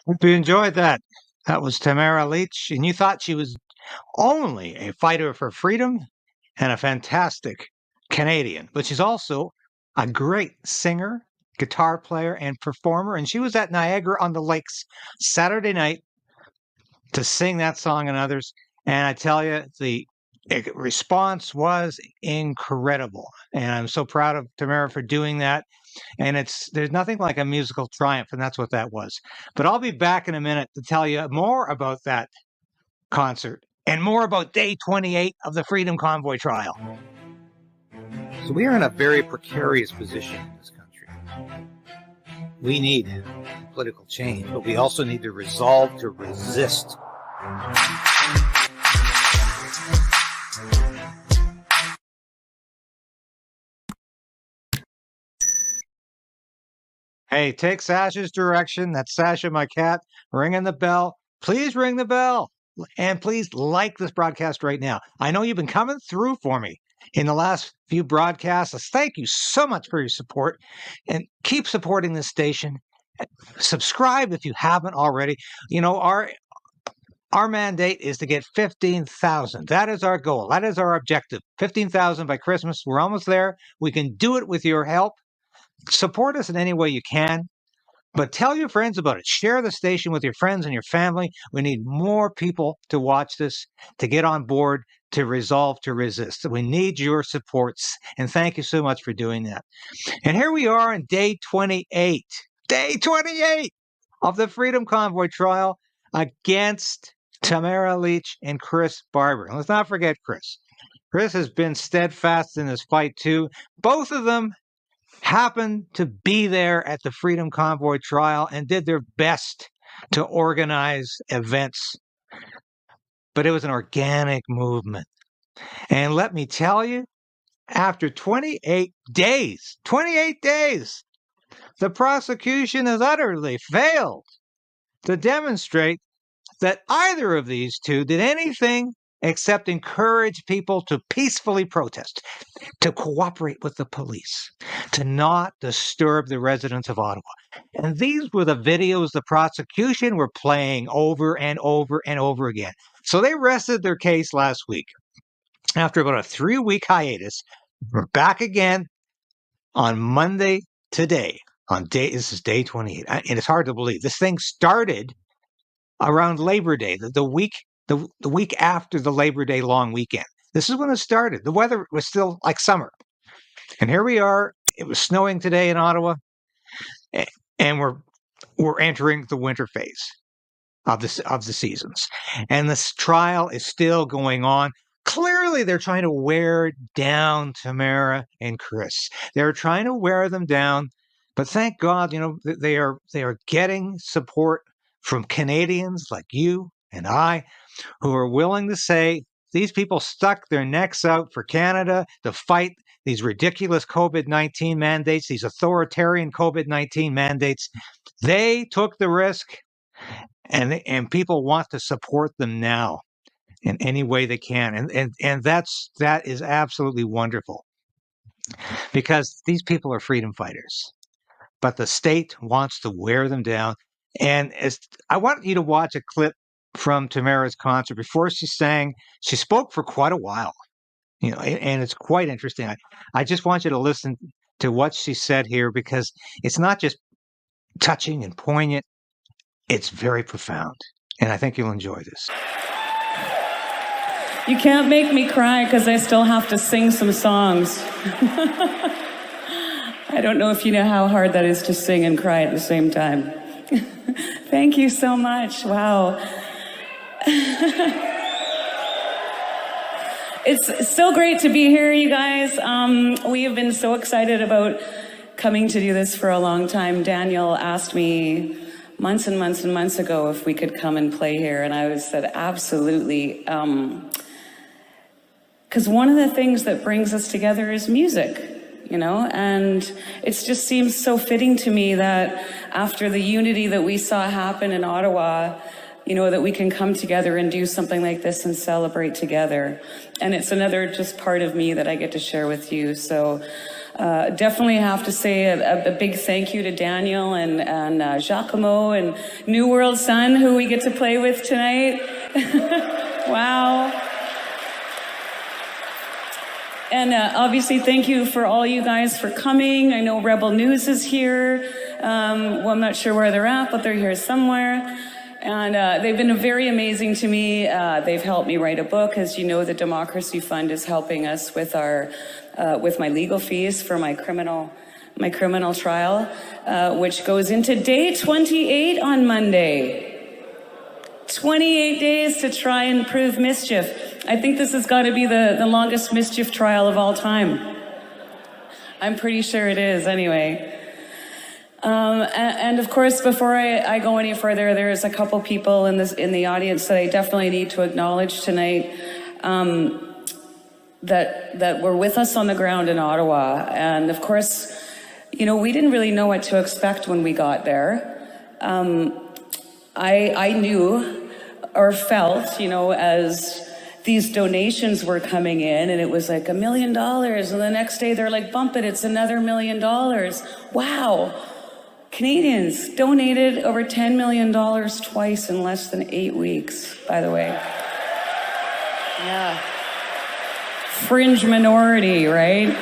Hope you enjoyed that. That was Tamara Lich, and you thought she was only a fighter for freedom and a fantastic Canadian, but she's also a great singer, guitar player, and performer. And she was at Niagara on the Lakes Saturday night to sing that song and others. And I tell you, the response was incredible. And I'm so proud of Tamara for doing that. And there's nothing like a musical triumph, and that's what that was. But I'll be back in a minute to tell you more about that concert and more about day 28 of the Freedom Convoy trial. So we are in a very precarious position in this country. We need political change, but we also need the resolve to resist. Hey, take Sasha's direction. That's Sasha, my cat, ringing the bell. Please ring the bell. And please like this broadcast right now. I know you've been coming through for me in the last few broadcasts. Thank you so much for your support. And keep supporting this station. Subscribe if you haven't already. You know, our mandate is to get 15,000. That is our goal. That is our objective. 15,000 by Christmas. We're almost there. We can do it with your help. Support us in any way you can, but tell your friends about it. Share the station with your friends and your family. We need more people to watch this, to get on board, to resolve to resist. We need your supports, and thank you so much for doing that. And here we are on day 28 of the Freedom Convoy trial against Tamara Lich and Chris Barber. And let's not forget Chris. Chris has been steadfast in this fight too. Both of them happened to be there at the Freedom Convoy trial and did their best to organize events. But it was an organic movement. And let me tell you, after 28 days, the prosecution has utterly failed to demonstrate that either of these two did anything except encourage people to peacefully protest, to cooperate with the police, to not disturb the residents of Ottawa. And these were the videos the prosecution were playing over and over and over again. So they rested their case last week. After about a 3-week hiatus, we're back again on Monday today. This is day 28. And it's hard to believe. This thing started around Labor Day, the week after the Labor Day long weekend. This is when it started. The weather was still like summer. And here we are. It was snowing today in Ottawa. And we're entering the winter phase of the seasons. And this trial is still going on. Clearly, they're trying to wear down Tamara and Chris. They're trying to wear them down. But thank God, you know, they are getting support from Canadians like you and I, who are willing to say these people stuck their necks out for Canada to fight these ridiculous COVID-19 mandates, these authoritarian COVID-19 mandates. They took the risk, and people want to support them now in any way they can. And that is absolutely wonderful, because these people are freedom fighters, but the state wants to wear them down. And I want you to watch a clip from Tamara's concert. Before she sang, she spoke for quite a while, you know, and it's quite interesting. I just want you to listen to what she said here, because it's not just touching and poignant, it's very profound. And I think you'll enjoy this. You can't make me cry because I still have to sing some songs. I don't know if you know how hard that is to sing and cry at the same time. Thank you so much. Wow. It's so great to be here, you guys. We have been so excited about coming to do this for a long time. Daniel asked me months and months and months ago if we could come and play here, and I said absolutely. Because one of the things that brings us together is music. You know, and it just seems so fitting to me that after the unity that we saw happen in Ottawa, you know, that we can come together and do something like this and celebrate together. And it's another just part of me that I get to share with you. So Definitely have to say a big thank you to Daniel and Giacomo and New World Sun, who we get to play with tonight. Wow. And obviously, thank you for all you guys for coming. I know Rebel News is here. Well, I'm not sure where they're at, but they're here somewhere. And they've been very amazing to me. They've helped me write a book. As you know, the Democracy Fund is helping us with with my legal fees for my criminal trial, which goes into day 28 on Monday. 28 days to try and prove mischief. I think this has got to be the longest mischief trial of all time. I'm pretty sure it is, anyway. And of course, before I go any further, there's a couple people in the audience that I definitely need to acknowledge tonight, that were with us on the ground in Ottawa. And of course, you know, we didn't really know what to expect when we got there. I knew or felt, you know, as these donations were coming in, and it was like $1 million, and the next day they're like, bump it, it's another $1 million. Wow. Canadians donated over $10 million twice in less than 8 weeks, by the way. Yeah. Fringe minority, right?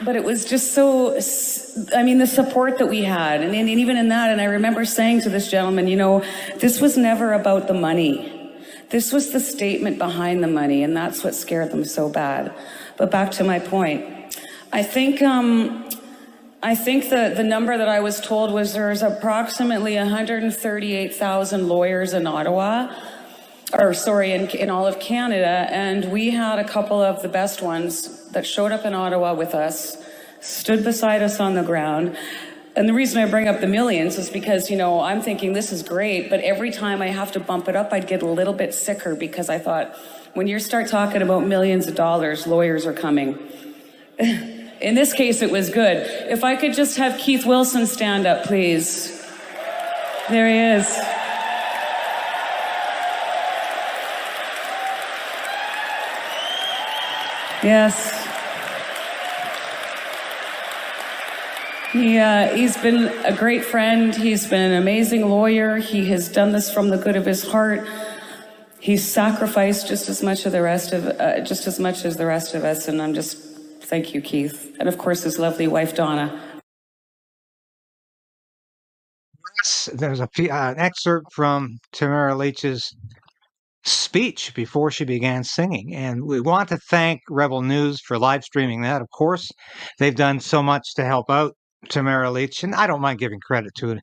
But it was just so, I mean, the support that we had, and even in that, and I remember saying to this gentleman, you know, this was never about the money. This was the statement behind the money, and that's what scared them so bad. But back to my point, I think the number that I was told was there's approximately 138,000 lawyers in Ottawa, or sorry, in all of Canada, and we had a couple of the best ones that showed up in Ottawa with us, stood beside us on the ground. And the reason I bring up the millions is because, you know, I'm thinking this is great, but every time I have to bump it up, I'd get a little bit sicker, because I thought, when you start talking about millions of dollars, lawyers are coming. In this case, it was good. If I could just have Keith Wilson stand up, please. There he is. Yes. He's been a great friend. He's been an amazing lawyer. He has done this from the good of his heart. He's sacrificed just as much as the rest of us. And I'm just, thank you, Keith. And of course, his lovely wife, Donna. There's an excerpt from Tamara Lich's speech before she began singing, and we want to thank Rebel News for live streaming that. Of course, they've done so much to help out Tamara Lich, and I don't mind giving credit to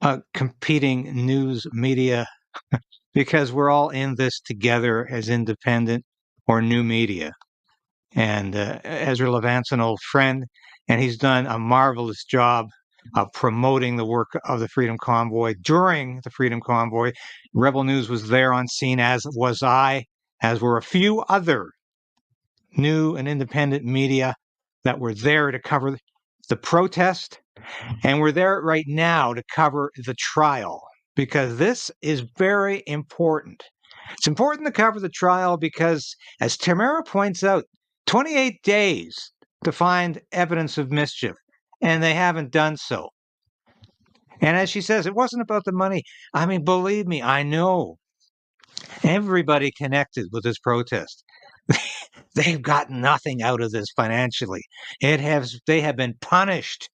it, competing news media, because we're all in this together as independent or new media. And Ezra Levant's an old friend, and he's done a marvelous job of promoting the work of the Freedom Convoy. During the Freedom Convoy, Rebel News was there on scene, as was I, as were a few other new and independent media that were there to cover the protest. And we're there right now to cover the trial, because this is very important. It's important to cover the trial because, as Tamara points out, 28 days to find evidence of mischief, and they haven't done so. And as she says, it wasn't about the money. I mean, believe me, I know everybody connected with this protest. They've got nothing out of this financially. They have been punished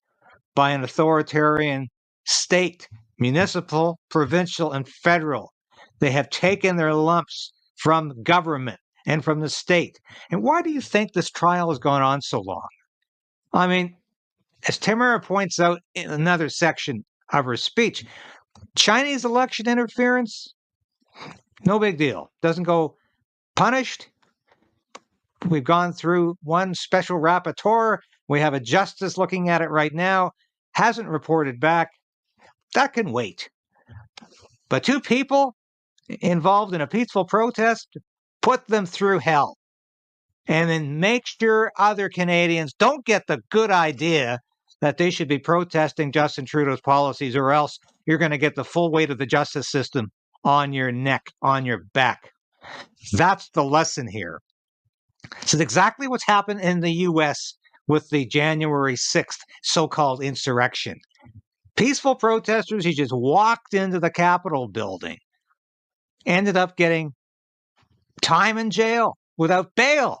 by an authoritarian state, municipal, provincial, and federal. They have taken their lumps from government and from the state. And why do you think this trial has gone on so long? I mean, as Tamara points out in another section of her speech, Chinese election interference, no big deal. Doesn't go punished. We've gone through one special rapporteur. We have a justice looking at it right now. Hasn't reported back. That can wait. But two people involved in a peaceful protest, put them through hell. And then make sure other Canadians don't get the good idea that they should be protesting Justin Trudeau's policies, or else you're going to get the full weight of the justice system on your neck, on your back. That's the lesson here. This is exactly what's happened in the U.S. with the January 6th so-called insurrection. Peaceful protesters who just walked into the Capitol building ended up getting time in jail without bail.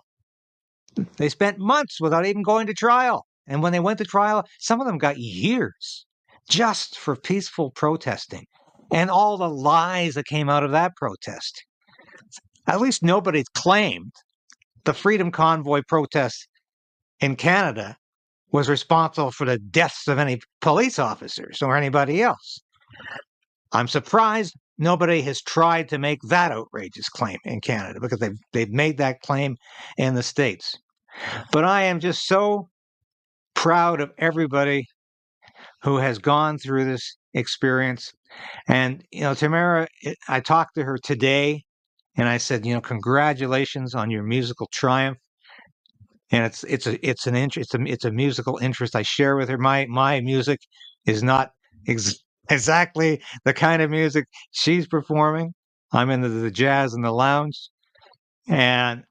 They spent months without even going to trial. And when they went to trial, some of them got years just for peaceful protesting and all the lies that came out of that protest. At least nobody claimed the Freedom Convoy protest in Canada was responsible for the deaths of any police officers or anybody else. I'm surprised nobody has tried to make that outrageous claim in Canada, because they've made that claim in the States. But I am just so proud of everybody who has gone through this experience. And, Tamara, I talked to her today and I said, congratulations on your musical triumph. And it's a musical interest I share with her. My music is not exactly the kind of music she's performing. I'm into the jazz and the lounge, and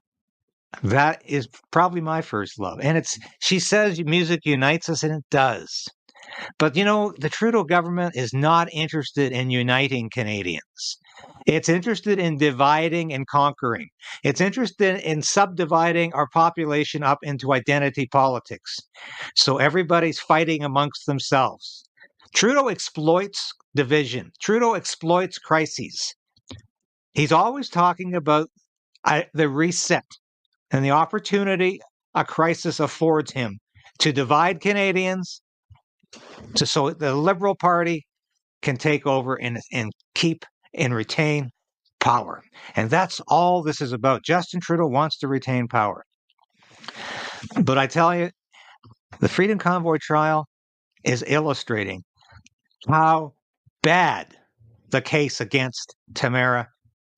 that is probably my first love. And she says music unites us, and it does. But the Trudeau government is not interested in uniting Canadians. It's interested in dividing and conquering. It's interested in subdividing our population up into identity politics. So everybody's fighting amongst themselves. Trudeau exploits division. Trudeau exploits crises. He's always talking about the reset and the opportunity a crisis affords him to divide Canadians, so the Liberal Party can take over and keep and retain power. And that's all this is about. Justin Trudeau wants to retain power. But I tell you, the Freedom Convoy trial is illustrating how bad the case against Tamara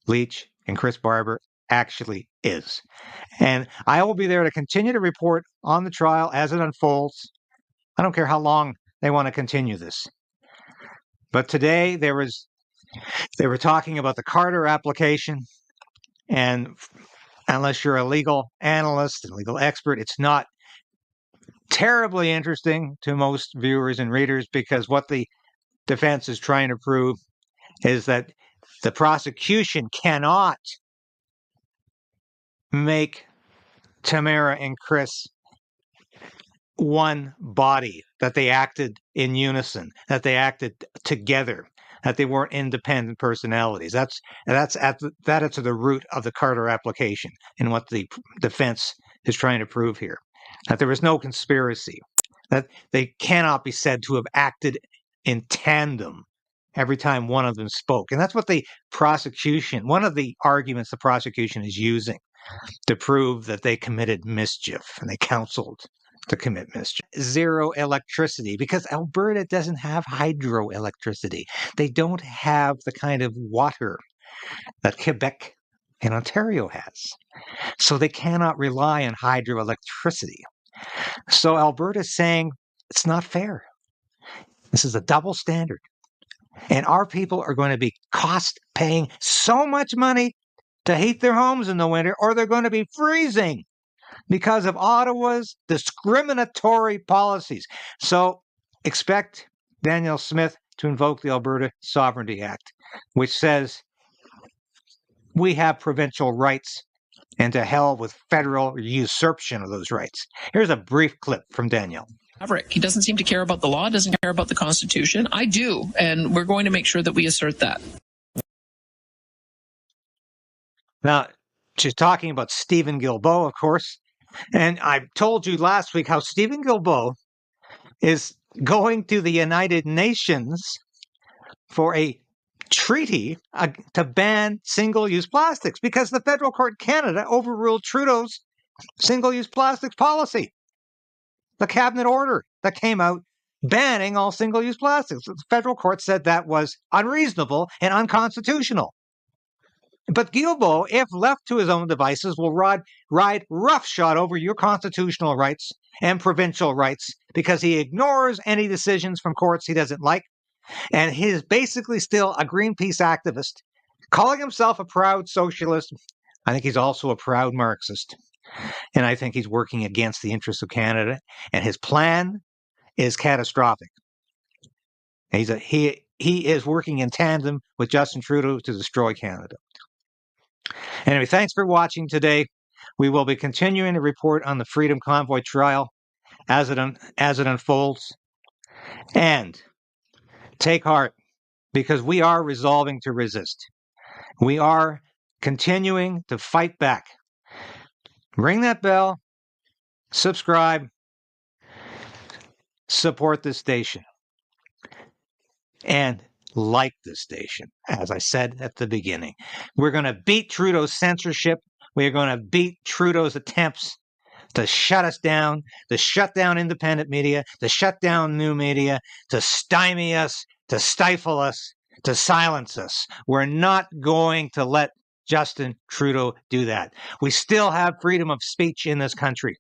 Lich and Chris Barber actually is. And I will be there to continue to report on the trial as it unfolds. I don't care how long they want to continue this. But today they were talking about the Carter application, and unless you're a legal analyst and legal expert, it's not terribly interesting to most viewers and readers, because what the defense is trying to prove is that the prosecution cannot make Tamara and Chris one body, that they acted in unison, that they acted together, that they weren't independent personalities. That's at the root of the Carter application and what the defense is trying to prove here. That there was no conspiracy, that they cannot be said to have acted in tandem every time one of them spoke. And that's what one of the arguments the prosecution is using to prove that they committed mischief and they counseled to commit mischief. Zero electricity, because Alberta doesn't have hydroelectricity. They don't have the kind of water that Quebec and Ontario has. So they cannot rely on hydroelectricity. So Alberta's saying it's not fair. This is a double standard. And our people are going to be paying so much money to heat their homes in the winter, or they're going to be freezing because of Ottawa's discriminatory policies. So expect Danielle Smith to invoke the Alberta Sovereignty Act, which says we have provincial rights, and to hell with federal usurpation of those rights. Here's a brief clip from Danielle. He doesn't seem to care about the law, doesn't care about the Constitution. I do, and we're going to make sure that we assert that. Now, she's talking about Stephen Guilbeault, of course. And I told you last week how Stephen Guilbeault is going to the United Nations for a treaty to ban single-use plastics, because the federal court in Canada overruled Trudeau's single-use plastics policy. The cabinet order that came out banning all single-use plastics. The federal court said that was unreasonable and unconstitutional. But Guilbeault, if left to his own devices, will ride roughshod over your constitutional rights and provincial rights, because he ignores any decisions from courts he doesn't like. And he is basically still a Greenpeace activist calling himself a proud socialist. I think he's also a proud Marxist. And I think he's working against the interests of Canada. And his plan is catastrophic. He is working in tandem with Justin Trudeau to destroy Canada. Anyway, thanks for watching today. We will be continuing to report on the Freedom Convoy trial as it unfolds. And take heart, because we are resolving to resist. We are continuing to fight back. Ring that bell, subscribe, support this station, and like this station, as I said at the beginning. We're going to beat Trudeau's censorship. We're going to beat Trudeau's attempts to shut us down, to shut down independent media, to shut down new media, to stymie us, to stifle us, to silence us. We're not going to let Justin Trudeau do that. We still have freedom of speech in this country,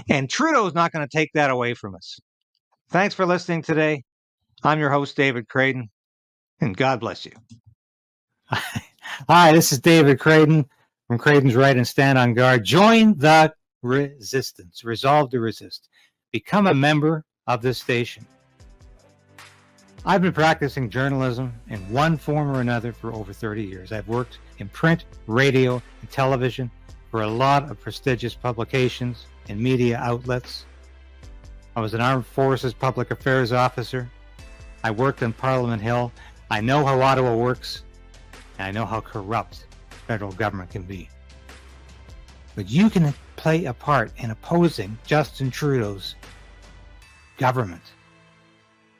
and Trudeau's not going to take that away from us. Thanks for listening today. I'm your host, David Krayden, and God bless you. Hi, this is David Krayden from Krayden's Right and Stand on Guard. Join the resistance. Resolve to resist. Become a member of this station. I've been practicing journalism in one form or another for over 30 years. I've worked in print, radio, and television for a lot of prestigious publications and media outlets. I was an Armed Forces Public Affairs officer. I worked on Parliament Hill. I know how Ottawa works, and I know how corrupt federal government can be. But you can play a part in opposing Justin Trudeau's government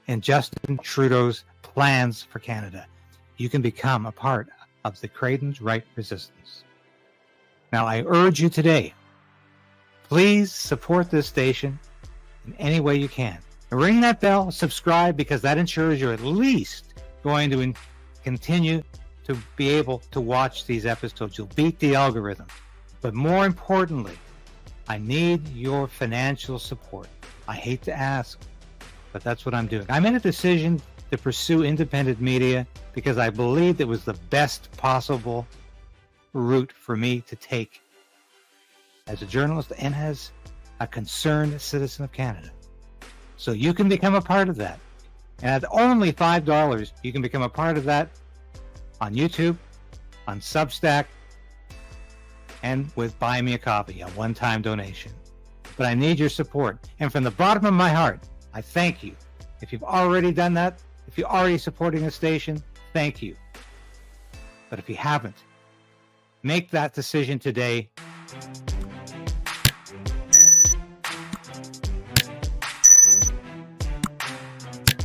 and Justin Trudeau's plans for Canada. You can become a part of the Krayden's Right resistance. Now, I urge you today, please support this station in any way you can. Ring that bell, subscribe, because that ensures you're at least going to continue to be able to watch these episodes. You'll beat the algorithm. But more importantly, I need your financial support. I hate to ask, but that's what I'm doing. I made a decision to pursue independent media because I believed it was the best possible route for me to take as a journalist and as a concerned citizen of Canada. So you can become a part of that. And at only $5, you can become a part of that on YouTube, on Substack, and with Buy Me a Coffee, a one-time donation. But I need your support. And from the bottom of my heart, I thank you. If you've already done that, if you're already supporting the station, thank you. But if you haven't, make that decision today